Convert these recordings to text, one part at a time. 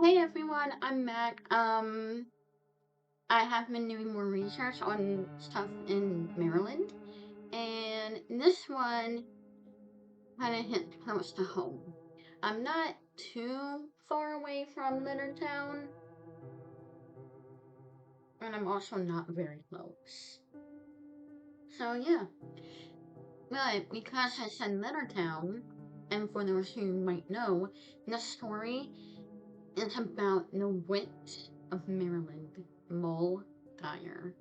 Hey everyone, I'm Mac. I have been doing more research on stuff in Maryland, and this one kind of hit close to home. I'm not too far away from Leonardtown, and I'm also not very close. So yeah, but because I said Leonardtown, and for those who might know, the story is about the wit of Maryland, Moll Dyer.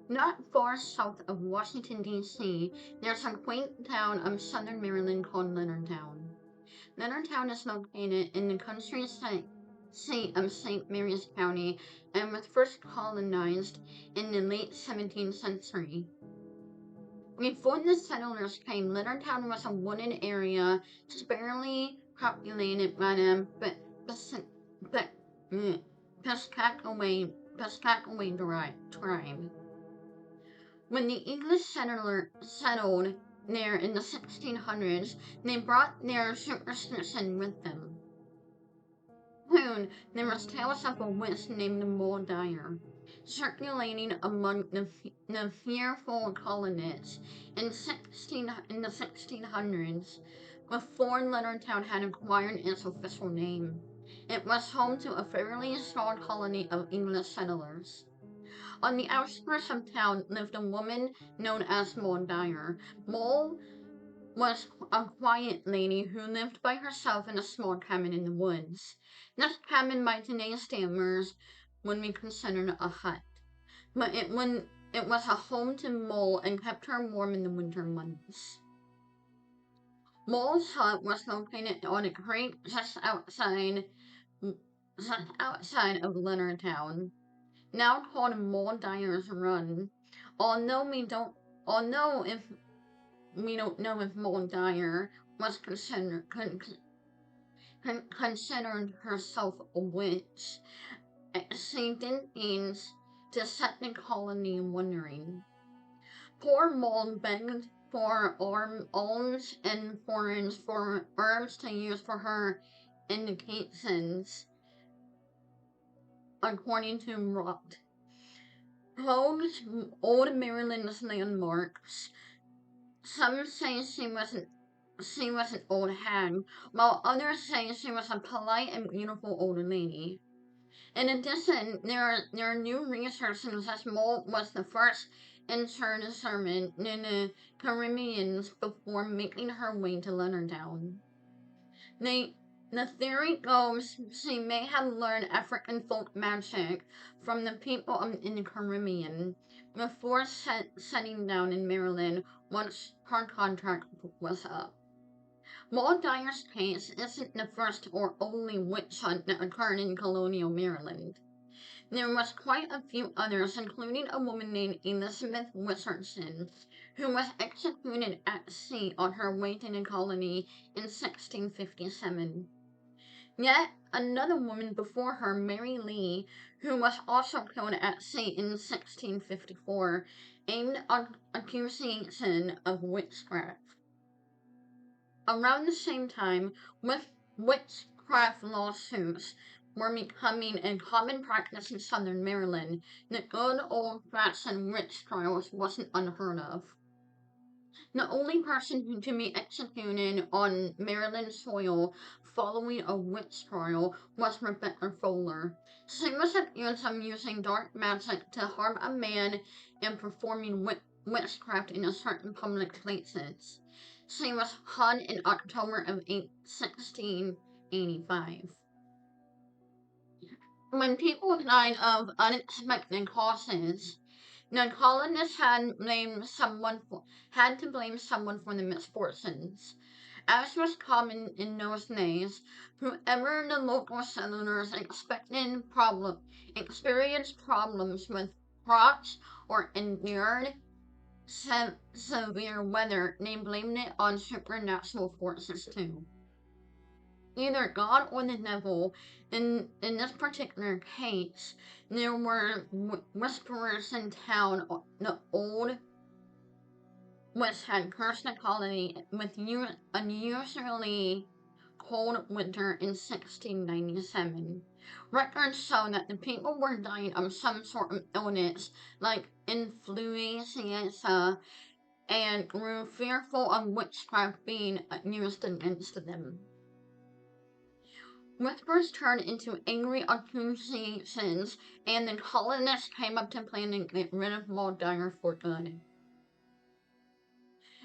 Not far south of Washington, D.C., there's a quaint town of southern Maryland called Leonardtown. Leonardtown is located in the seat of St. Mary's County and was first colonized in the late 17th century. Before the settlers came, Leonardtown was a wooded area sparsely populated by the but, Piscataway tribe. When the English settled there in the 1600s, they brought their superstition with them. Soon, there was tales of a witch named Moll Dyer circulating among the fearful colonists in the 1600s, before Leonardtown had acquired its official name. It was home to a fairly small colony of English settlers. On the outskirts of town lived a woman known as Moll Dyer. Moll was a quiet lady who lived by herself in a small cabin in the woods. This cabin by today's standards would be considered a hut, but it was a home to Moll and kept her warm in the winter months. Moll's hut was located on a creek just outside of Leonardtown, now called Moll Dyer's Run. Although we don't, although if we don't know if Moll Dyer was considered herself a witch, she did things to set the colony wondering. Poor Moll begged for alms and foreigns for herbs to use for her indications, according to Rot. Hogue's Old Maryland's landmarks. Some say she was an old hag, while others say she was a polite and beautiful old lady. In addition, there are new research that Moll was the first interned sermon in the Caribbean before making her way to Leonardtown. They, the theory goes she may have learned African folk magic from the people in the Caribbean before setting down in Maryland once her contract was up. Moll Dyer's case isn't the first or only witch hunt that occurred in colonial Maryland. There was quite a few others, including a woman named Elizabeth Richardson, who was executed at sea on her way to the colony in 1657. Yet another woman before her, Mary Lee, who was also killed at sea in 1654, aimed an accusation of witchcraft. Around the same time, with witchcraft lawsuits were becoming a common practice in southern Maryland, the good old-fashioned witch trials wasn't unheard of. The only person to be executed on Maryland soil following a witch trial was Rebecca Fowler. She was accused of using dark magic to harm a man and performing witchcraft in a certain public places. She was hung in October of 1685. When people died of unexpected causes, the colonists had to blame someone for the misfortunes. As was common in those days, whoever the local settlers experienced problems with crops or endured severe weather, they blamed it on supernatural forces too. Either God or the devil. In this particular case, there were whisperers in town. The old witch had cursed the colony with unusually cold winter in 1697. Records show that the people were dying of some sort of illness, like influenza, and grew fearful of witchcraft being used against them. Whispers turned into angry accusations, and the colonists came up to plan to get rid of Moll Dyer for good.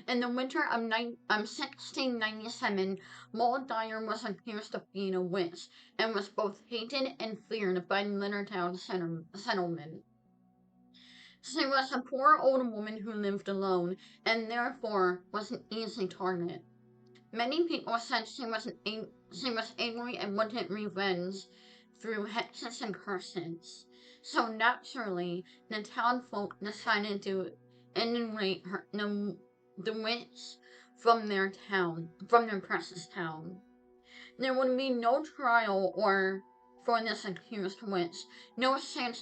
In the winter of 1697, Moll Dyer was accused of being a witch and was both hated and feared by Leonardtown settlement. She was a poor old woman who lived alone and therefore was an easy target. Many people said she was angry and wanted revenge through hexes and curses. So naturally, the townfolk decided to enumerate the witch from their precious town. There would be no trial or for this accused witch, no chance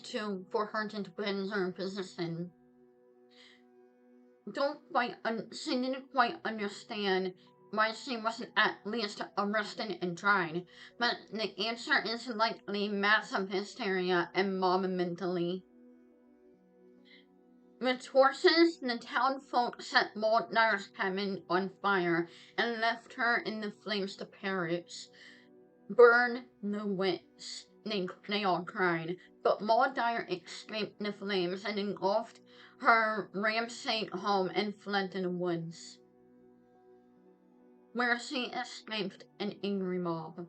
for her to defend her position. She didn't quite understand why she wasn't at least arrested and tried, but the answer is likely massive hysteria and mob mentality. With torches, the townfolk set Moll Dyer's cabin on fire and left her in the flames to perish. Burn the witch, they all cried, but Moll Dyer escaped the flames and engulfed her ramshackle home and fled to the woods, where she escaped an angry mob.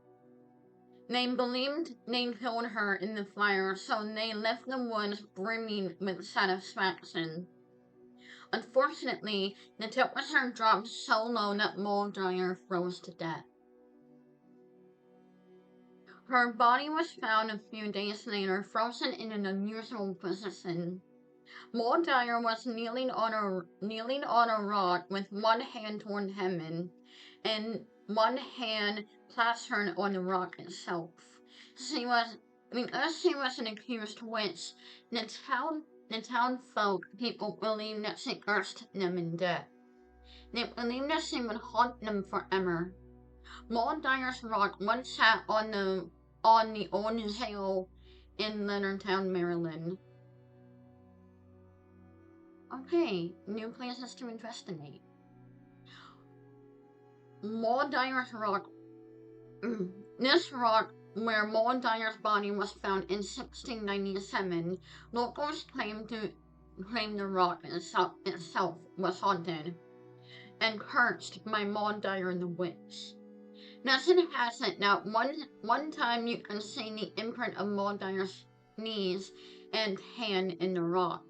They believed they'd killed her in the fire, so they left the woods brimming with satisfaction. Unfortunately, the temperature dropped so low that Moll Dyer froze to death. Her body was found a few days later, frozen in an unusual position. Moll Dyer was kneeling on a rock with one hand toward heaven and one hand plastered on the rock itself. Because she was an accused witch, the town folk people believed that she cursed them in death. They believed that she would haunt them forever. Moll Dyer's rock once sat on the old jail in Leonardtown, Maryland. Okay, new places to investigate. Moll Dyer's rock. This rock, where Moll Dyer's body was found in 1697, locals claim the rock itself was haunted and cursed by Moll Dyer the witch. Legend has it that one time you can see the imprint of Moll Dyer's knees and hand in the rock.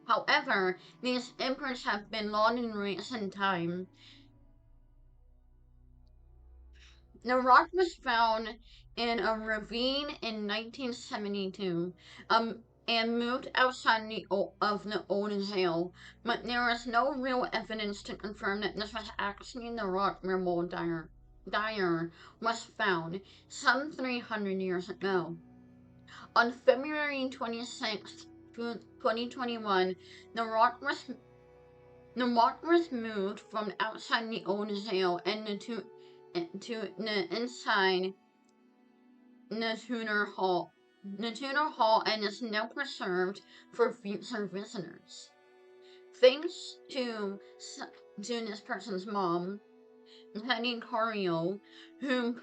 However, these imprints have been lost in recent time. The rock was found in a ravine in 1972, and moved outside of the old jail, but there is no real evidence to confirm that this was actually the rock where Moll Dyer was found some 300 years ago. On February 26, 2021, the rock was moved from outside the old jail and to the inside the Tudor Hall. The Tudor Hall and is now preserved for future visitors. Thanks to this person's mom, Penny Corio, who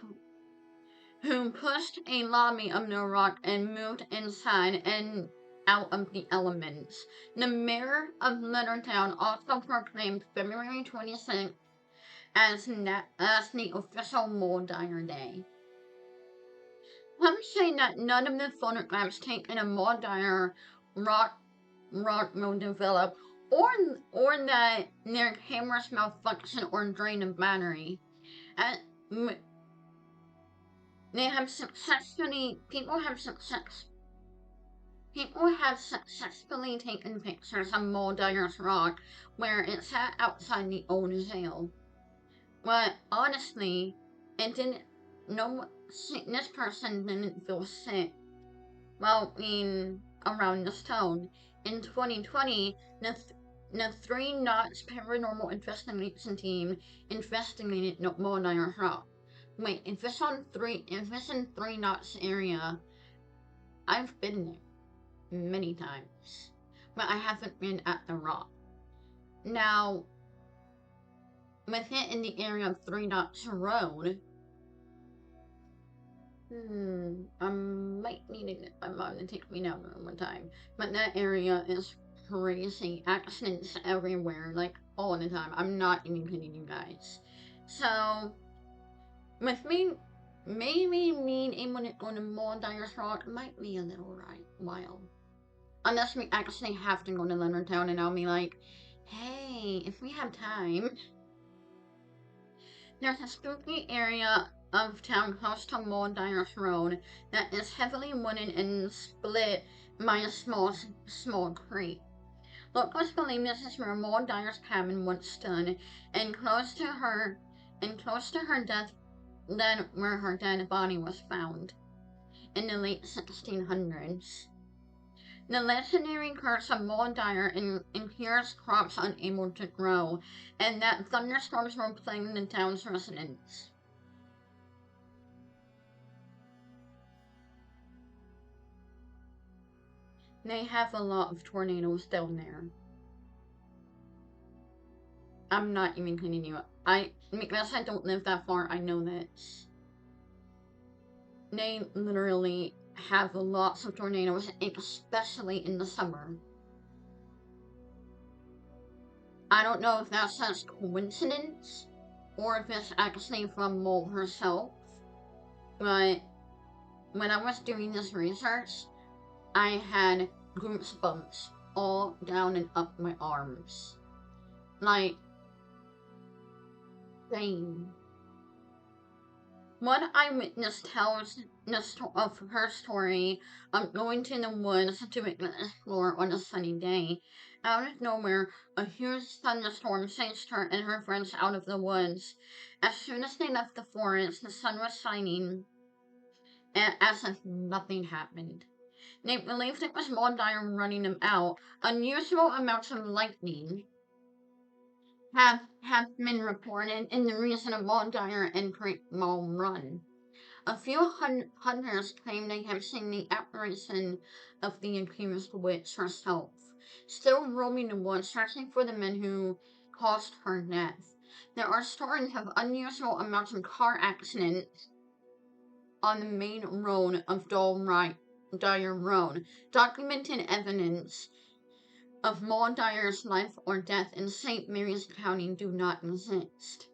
pushed a lobby of the rock and moved inside and out of the elements. The mayor of Leonardtown also proclaimed February 26th as the official Moll Dyer Day. Some say that none of the photographs taken of Moll Dyer rock will develop, or that their cameras malfunction or drain a battery. People have successfully taken pictures of Moll Dyer's rock where it sat outside the old jail. But honestly, it didn't. No, this person didn't feel sick. Well, around the stone. In 2020, the Three Knots Paranormal Investigation Team investigated Moll Dyer's rock. Wait, if it's in 3 knots area, I've been there many times, but I haven't been at the rock. Now, with it in the area of 3 knots road, I might need to get my mom to take me down there one time. But that area is crazy. Accidents everywhere, like all the time. I'm not even kidding you guys. So, with me, maybe being able to go to Moll Dyer's Rock might be a little wild. Unless we actually have to go to Leonardtown and I'll be like, hey, if we have time. There's a spooky area of town close to Moll Dyer's Road that is heavily wooded and split by a small creek. Locals believe this is where Moll Dyer's cabin once stood, and close to her death, then where her dead body was found in the late 1600s. The legendary curse of Moll Dyer impairs crops unable to grow, and that thunderstorms were plaguing the town's residents. They have a lot of tornadoes down there. I'm not even kidding you. Because I don't live that far, I know that they literally have lots of tornadoes, especially in the summer. I don't know if that's just coincidence or if it's actually from Moll herself, but when I was doing this research, I had goosebumps all down and up my arms. Like, dang. One eyewitness tells of her story of going to the woods to explore on a sunny day. Out of nowhere, a huge thunderstorm chased her and her friends out of the woods. As soon as they left the forest, the sun was shining, as if nothing happened. They believed it was Moll Dyer running them out. Unusual amounts of lightning have been reported in the region of Moll Dyer and Great Moll Run. A few hunters claim they have seen the apparition of the accused witch herself, still roaming the woods searching for the men who caused her death. There are stories of unusual amounts of car accidents on the main road of Dyer Road. Documented evidence of Moll Dyer's life or death in St. Mary's County do not exist.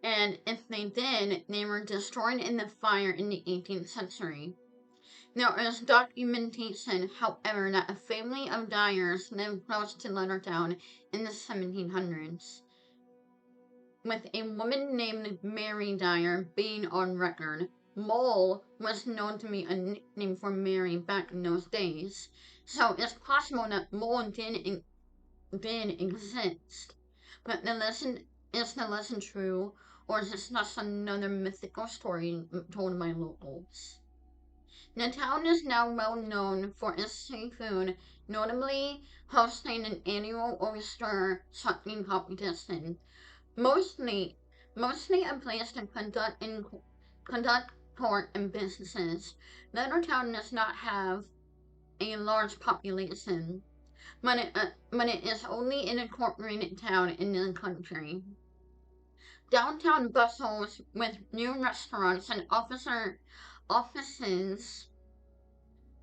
And if they did, they were destroyed in the fire in the 18th century. There is documentation, however, that a family of Dyers lived close to Leonardtown in the 1700s, with a woman named Mary Dyer being on record. Moll was known to be a nickname for Mary back in those days, so it's possible that Moll did exist. But is the legend true, or is this just another mythical story told by locals? The town is now well known for its seafood, notably hosting an annual oyster sucking competition. Mostly, mostly a place to conduct court and businesses. Leonardtown does not have a large population, but it is only an incorporated town in the country. Downtown bustles with new restaurants and offices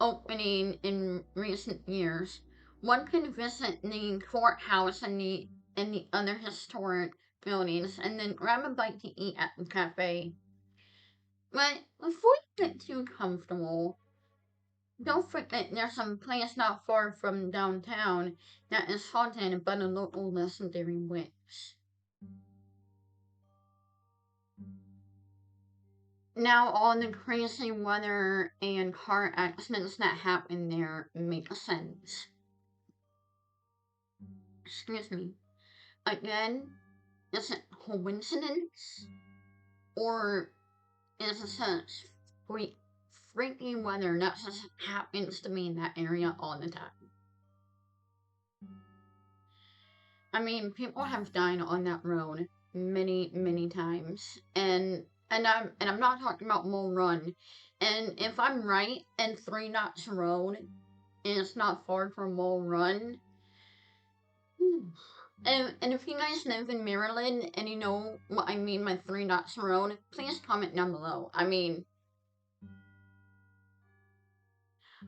opening in recent years. One can visit the courthouse and the other historic buildings and then grab a bite to eat at the cafe. But before you get too comfortable, don't forget there's some place not far from downtown that is haunted by a local legendary witch. Now all the crazy weather and car accidents that happen there make sense. Excuse me. Again, is it coincidence? Or is it such freaky weather that just happens to be in that area all the time? I mean, people have died on that road many times, and I'm not talking about Moll Run. And if I'm right, and Three Knots Road is not far from Moll Run. And if you guys live in Maryland and you know what I mean by Three Knots Road, please comment down below. I mean,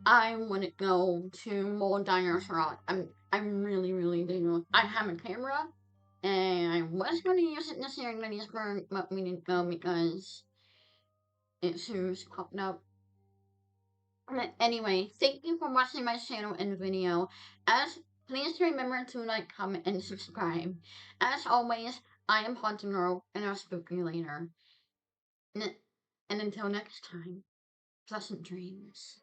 I wouldn't go to Moll Dyer's Rock. I really do. I have a camera, and I was going to use it this year in Gettysburg, but we didn't go because it soon popped up. But anyway, thank you for watching my channel and video. Please remember to like, comment, and subscribe. As always, I am Haunted Girl, and I'll spook you later. And until next time, pleasant dreams.